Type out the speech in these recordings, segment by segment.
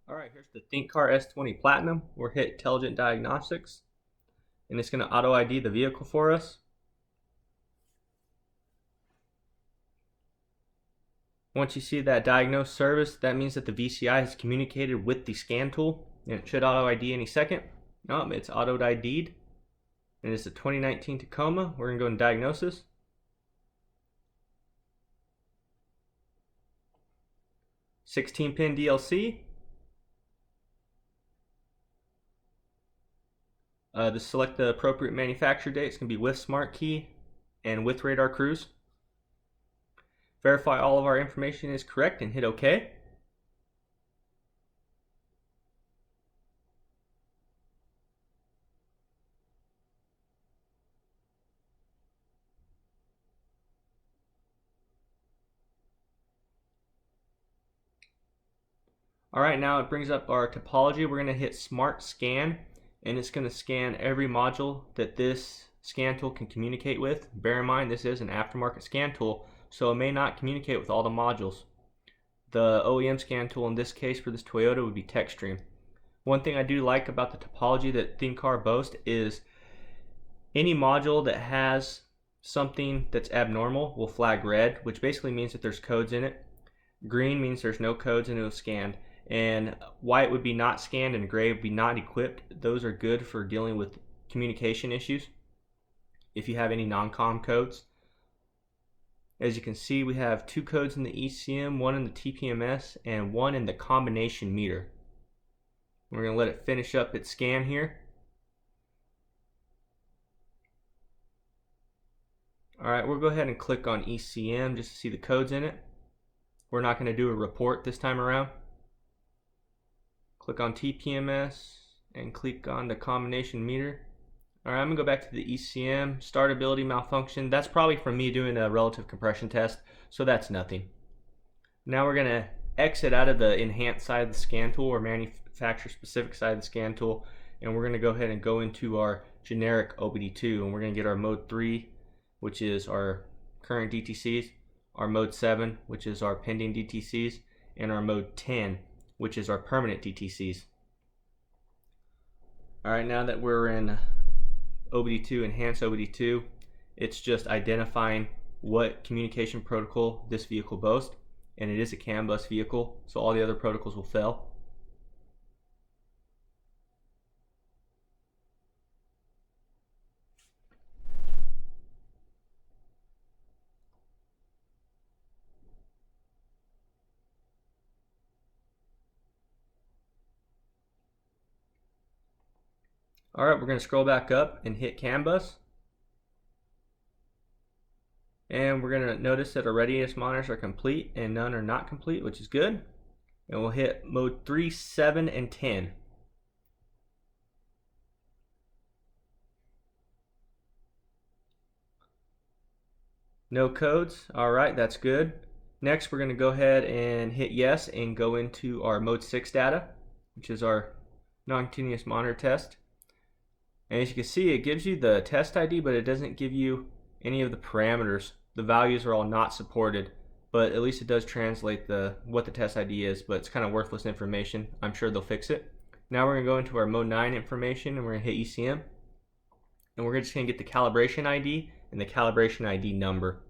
Alright, here's the Thinkcar S20 Platinum. We're hit Intelligent Diagnostics, and it's going to auto ID the vehicle for us. Once you see that diagnose service, that means that the VCI has communicated with the scan tool, and it should auto ID any second. No, it's auto ID'd, and it's a 2019 Tacoma. We're going to go in diagnosis. (16-pin DLC). To select the appropriate manufacturer date, it's going to be with Smart Key and with Radar Cruise. Verify all of our information is correct and hit OK. Alright, now it brings up our topology. We're going to hit Smart Scan, and it's going to scan every module that this scan tool can communicate with. Bear in mind, this is an aftermarket scan tool, so it may not communicate with all the modules. The OEM scan tool in this case for this Toyota would be TechStream. One thing I do like about the topology that Thinkcar boasts is any module that has something that's abnormal will flag red, which basically means that there's codes in it. Green means there's no codes and it was scanned. And white would be not scanned and gray would be not equipped. Those are good for dealing with communication issues if you have any non-com codes. As you can see, we have 2 codes in the ECM, 1 in the TPMS, and 1 in the combination meter. We're going to let it finish up its scan here. Alright, we'll go ahead and click on ECM just to see the codes in it. We're not going to do a report this time around. Click on TPMS and click on the combination meter. Alright, I'm going to go back to the ECM. Startability malfunction. That's probably from me doing a relative compression test, so that's nothing. Now we're going to exit out of the enhanced side of the scan tool or manufacturer specific side of the scan tool, and we're going to go ahead and go into our generic OBD2, and we're going to get our mode 3, which is our current DTCs, our mode 7, which is our pending DTCs, and our mode 10, which is our permanent DTCs. Alright, now that we're in OBD2, enhanced OBD2, it's just identifying what communication protocol this vehicle boasts, and it is a CAN bus vehicle, so all the other protocols will fail. Alright, we're going to scroll back up and hit CAN bus. And we're going to notice that our readiness monitors are complete and none are not complete, which is good. And we'll hit mode 3, 7, and 10. No codes. Alright, that's good. Next, we're going to go ahead and hit yes and go into our mode 6 data, which is our non-continuous monitor test. And as you can see, it gives you the test ID, but it doesn't give you any of the parameters. The values are all not supported, but at least it does translate what the test ID is, but it's kind of worthless information. I'm sure they'll fix it. Now we're going to go into our mode 9 information, and we're going to hit ECM. And we're just going to get the calibration ID and the calibration ID number.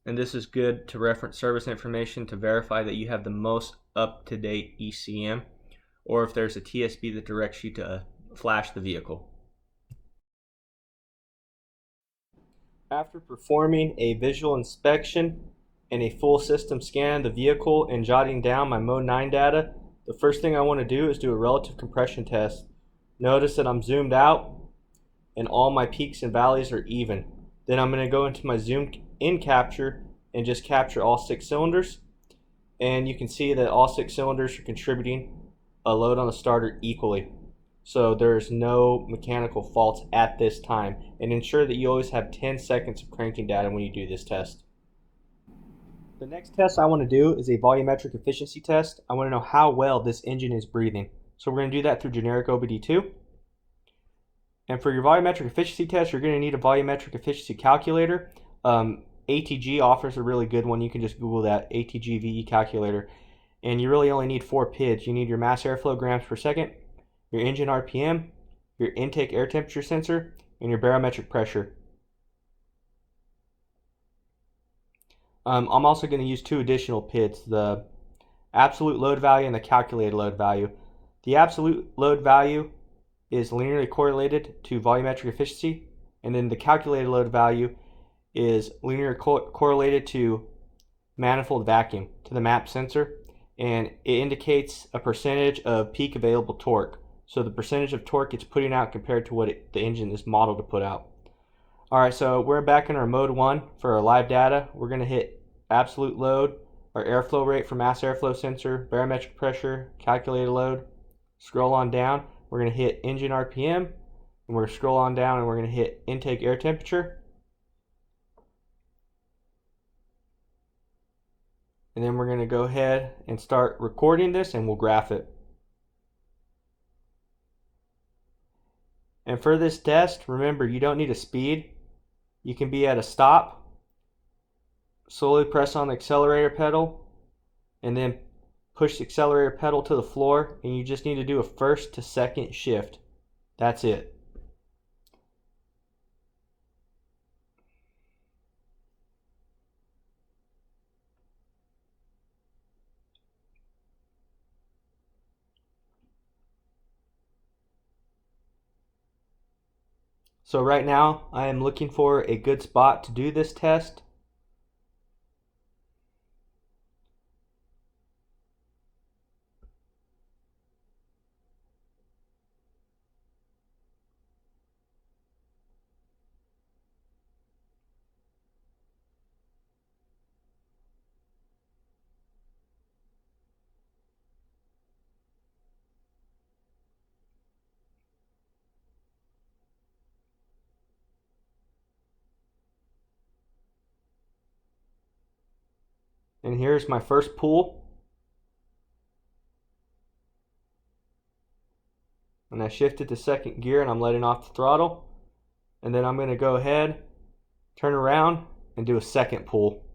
And this is good to reference service information to verify that you have the most up-to-date ECM, or if there's a TSB that directs you to flash the vehicle. After performing a visual inspection and a full system scan of the vehicle and jotting down my mode 9 data, the first thing I want to do is do a relative compression test. Notice that I'm zoomed out and all my peaks and valleys are even. Then I'm going to go into my zoom in capture and just capture all 6 cylinders. And you can see that all 6 cylinders are contributing a load on the starter equally. So there's no mechanical faults at this time. And ensure that you always have 10 seconds of cranking data when you do this test. The next test I want to do is a volumetric efficiency test. I want to know how well this engine is breathing. So we're going to do that through generic OBD2. And for your volumetric efficiency test, you're going to need a volumetric efficiency calculator. ATG offers a really good one. You can just Google that, ATG VE calculator. And you really only need 4 PIDs. You need your mass airflow grams per second, your engine RPM, your intake air temperature sensor, and your barometric pressure. I'm also going to use 2 additional PIDs, the absolute load value and the calculated load value. The absolute load value is linearly correlated to volumetric efficiency, and then the calculated load value is linearly correlated to manifold vacuum, to the MAP sensor, and it indicates a percentage of peak available torque. So the percentage of torque it's putting out compared to what the engine is modeled to put out. Alright, so we're back in our mode 1 for our live data. We're going to hit absolute load, our airflow rate for mass airflow sensor, barometric pressure, calculated load. Scroll on down, we're going to hit engine RPM, and we're going to scroll on down and we're going to hit intake air temperature. And then we're going to go ahead and start recording this and we'll graph it. And for this test, remember, you don't need a speed. You can be at a stop, slowly press on the accelerator pedal, and then push the accelerator pedal to the floor, and you just need to do a first to second shift. That's it. So right now, I am looking for a good spot to do this test. And here's my first pull. And I shifted to second gear and I'm letting off the throttle. And then I'm going to go ahead, turn around, and do a second pull.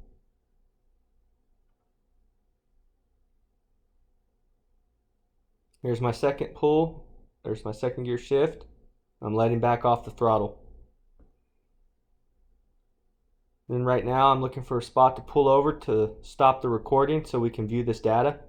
Here's my second pull. There's my second gear shift. I'm letting back off the throttle. Then right now I'm looking for a spot to pull over to stop the recording so we can view this data.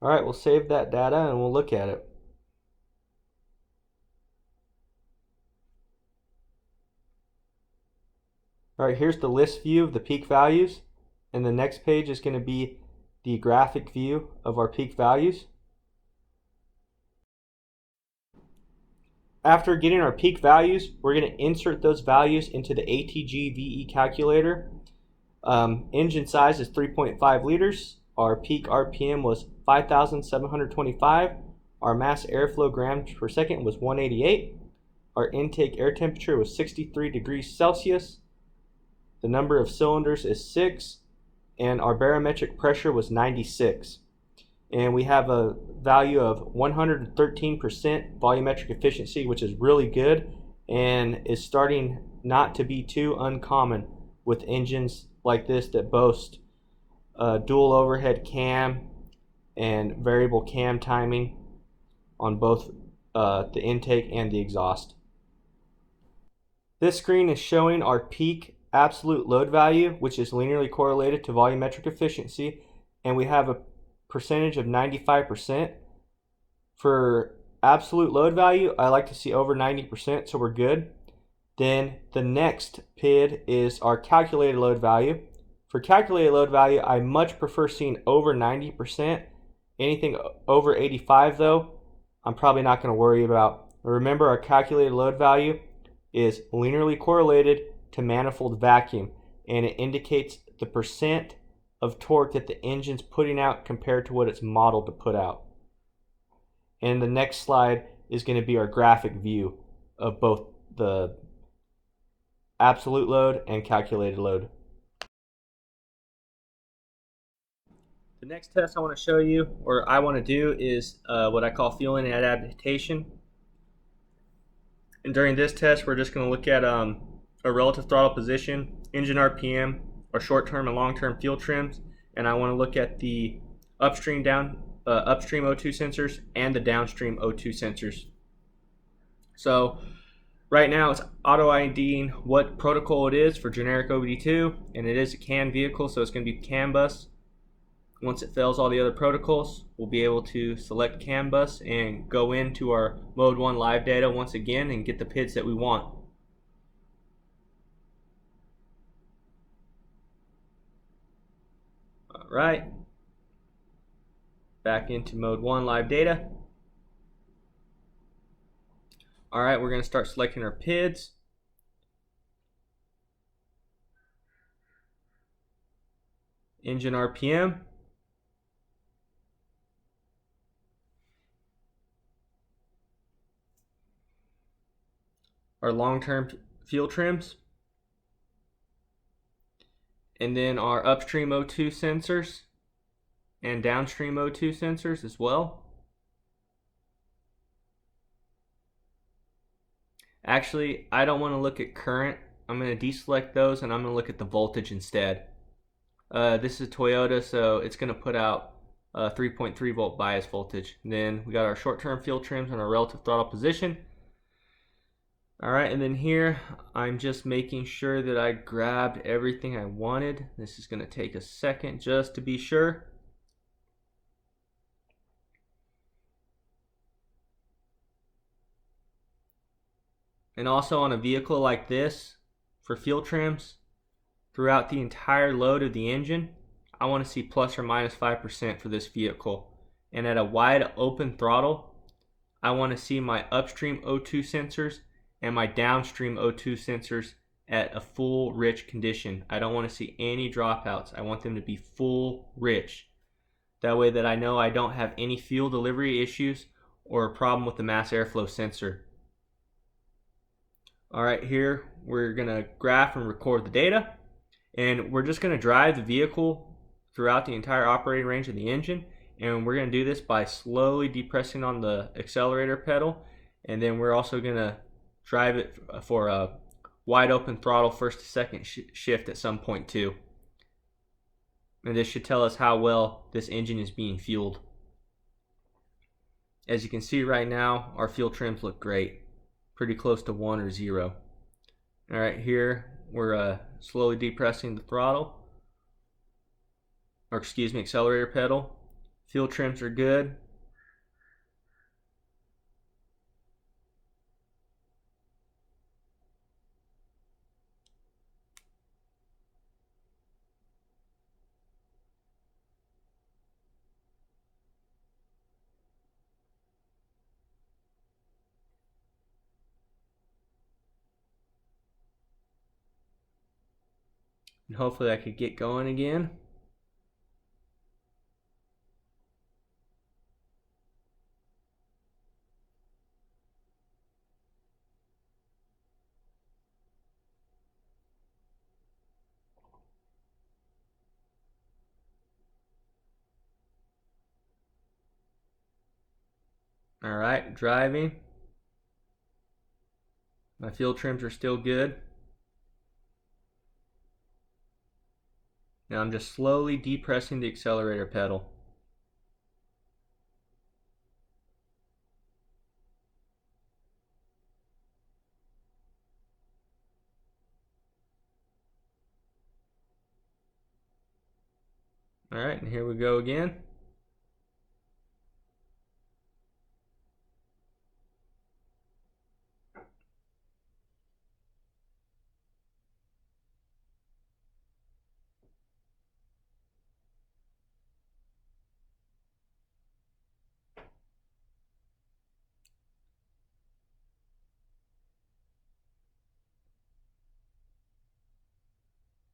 Alright, we'll save that data and we'll look at it. Alright, here's the list view of the peak values, and the next page is going to be the graphic view of our peak values. After getting our peak values, we're going to insert those values into the ATG VE calculator. Engine size is 3.5 liters. Our peak RPM was 5,725. Our mass airflow grams per second was 188. Our intake air temperature was 63 degrees Celsius. The number of cylinders is 6, and our barometric pressure was 96. And we have a value of 113% volumetric efficiency, which is really good and is starting not to be too uncommon with engines like this that boast dual overhead cam and variable cam timing on both the intake and the exhaust. This screen is showing our peak absolute load value, which is linearly correlated to volumetric efficiency, and we have a percentage of 95%. For absolute load value, I like to see over 90%, so we're good. Then the next PID is our calculated load value. For calculated load value, I much prefer seeing over 90%. Anything over 85 though, I'm probably not going to worry about. Remember, our calculated load value is linearly correlated to manifold vacuum, and it indicates the percent of torque that the engine's putting out compared to what it's modeled to put out. And the next slide is going to be our graphic view of both the absolute load, and calculated load. The next test I want to show you, or I want to do, is what I call fueling and adaptation. And during this test, we're just going to look at a relative throttle position, engine RPM, our short-term and long-term fuel trims, and I want to look at the upstream O2 sensors and the downstream O2 sensors. So right now it's auto IDing what protocol it is for generic OBD2, and it is a CAN vehicle, so it's going to be CAN bus. Once it fails all the other protocols, we'll be able to select CAN bus and go into our mode 1 live data once again and get the PIDs that we want. Alright, back into mode 1 live data. Alright, we're going to start selecting our PIDs. Engine RPM. Our long-term fuel trims. And then our upstream O2 sensors and downstream O2 sensors as well. Actually, I don't want to look at current. I'm going to deselect those and I'm going to look at the voltage instead. This is Toyota, so it's going to put out 3.3 volt bias voltage. And then we got our short-term fuel trims and our relative throttle position. Alright, and then here I'm just making sure that I grabbed everything I wanted. This is going to take a second just to be sure. And also on a vehicle like this, for fuel trims, throughout the entire load of the engine, I want to see plus or minus 5% for this vehicle. And at a wide open throttle, I want to see my upstream O2 sensors and my downstream O2 sensors at a full rich condition. I don't want to see any dropouts. I want them to be full rich. That way that I know I don't have any fuel delivery issues or a problem with the mass airflow sensor. Alright, here we're going to graph and record the data, and we're just going to drive the vehicle throughout the entire operating range of the engine, and we're going to do this by slowly depressing on the accelerator pedal, and then we're also going to drive it for a wide open throttle first to second shift at some point too. And this should tell us how well this engine is being fueled. As you can see right now, our fuel trims look great. Pretty close to 1 or 0. Alright, here we're slowly depressing the throttle, or excuse me, accelerator pedal. Fuel trims are good. And hopefully I could get going again. Alright, driving. My fuel trims are still good. Now I'm just slowly depressing the accelerator pedal. Alright, and here we go again.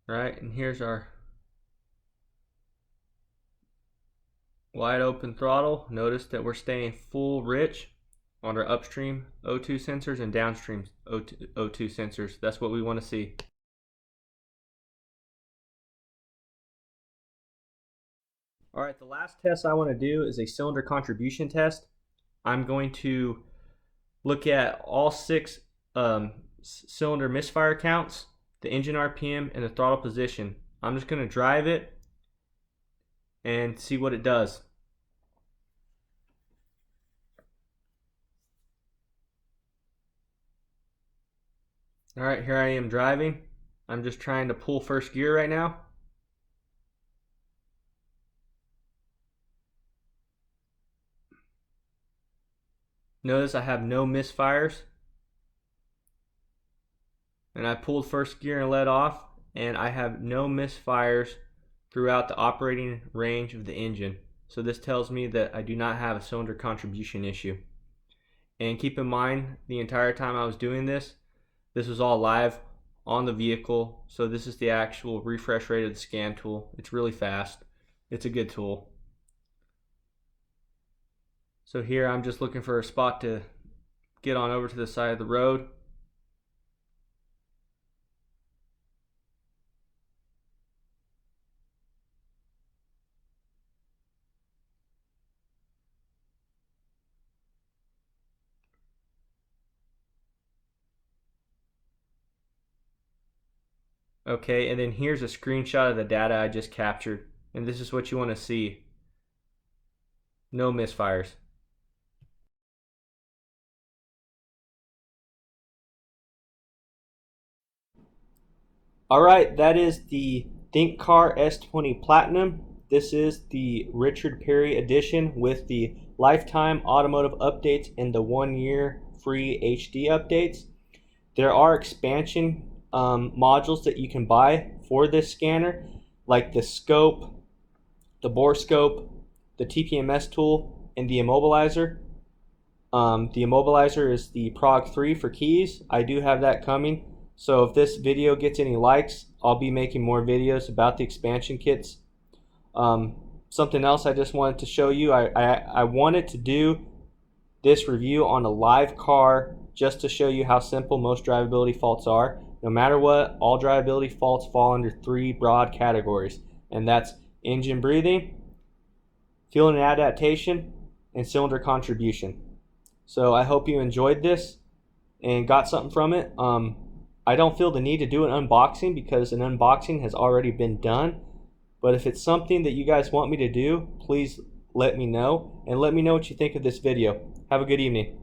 Right, and here's our wide open throttle. Notice that we're staying full rich. on our upstream O2 sensors and downstream O2 sensors. That's what we want to see. Alright, the last test I want to do is a cylinder contribution test. I'm going to look at all 6 cylinder misfire counts, the engine RPM, and the throttle position. I'm just going to drive it and see what it does. Alright, here I am driving. I'm just trying to pull first gear right now. Notice I have no misfires. And I pulled first gear and let off, and I have no misfires throughout the operating range of the engine. So this tells me that I do not have a cylinder contribution issue. And keep in mind, the entire time I was doing this was all live on the vehicle. So this is the actual refresh rate of the scan tool. It's really fast. It's a good tool. So here I'm just looking for a spot to get on over to the side of the road. Okay, and then here's a screenshot of the data I just captured, and this is what you want to see. No misfires. Alright, that is the Thinkcar S20 Platinum. This is the Richard Perry edition with the lifetime automotive updates and the 1-year free HD updates. There are expansion modules that you can buy for this scanner, like the scope, the borescope, the TPMS tool, and the immobilizer. The immobilizer is the Prog 3 for keys. I do have that coming. So if this video gets any likes, I'll be making more videos about the expansion kits. Something else I just wanted to show you, I wanted to do this review on a live car just to show you how simple most drivability faults are. No matter what, all drivability faults fall under 3 broad categories, and that's engine breathing, fuel and adaptation, and cylinder contribution. So I hope you enjoyed this and got something from it. I don't feel the need to do an unboxing because an unboxing has already been done. But if it's something that you guys want me to do, please let me know, and let me know what you think of this video. Have a good evening.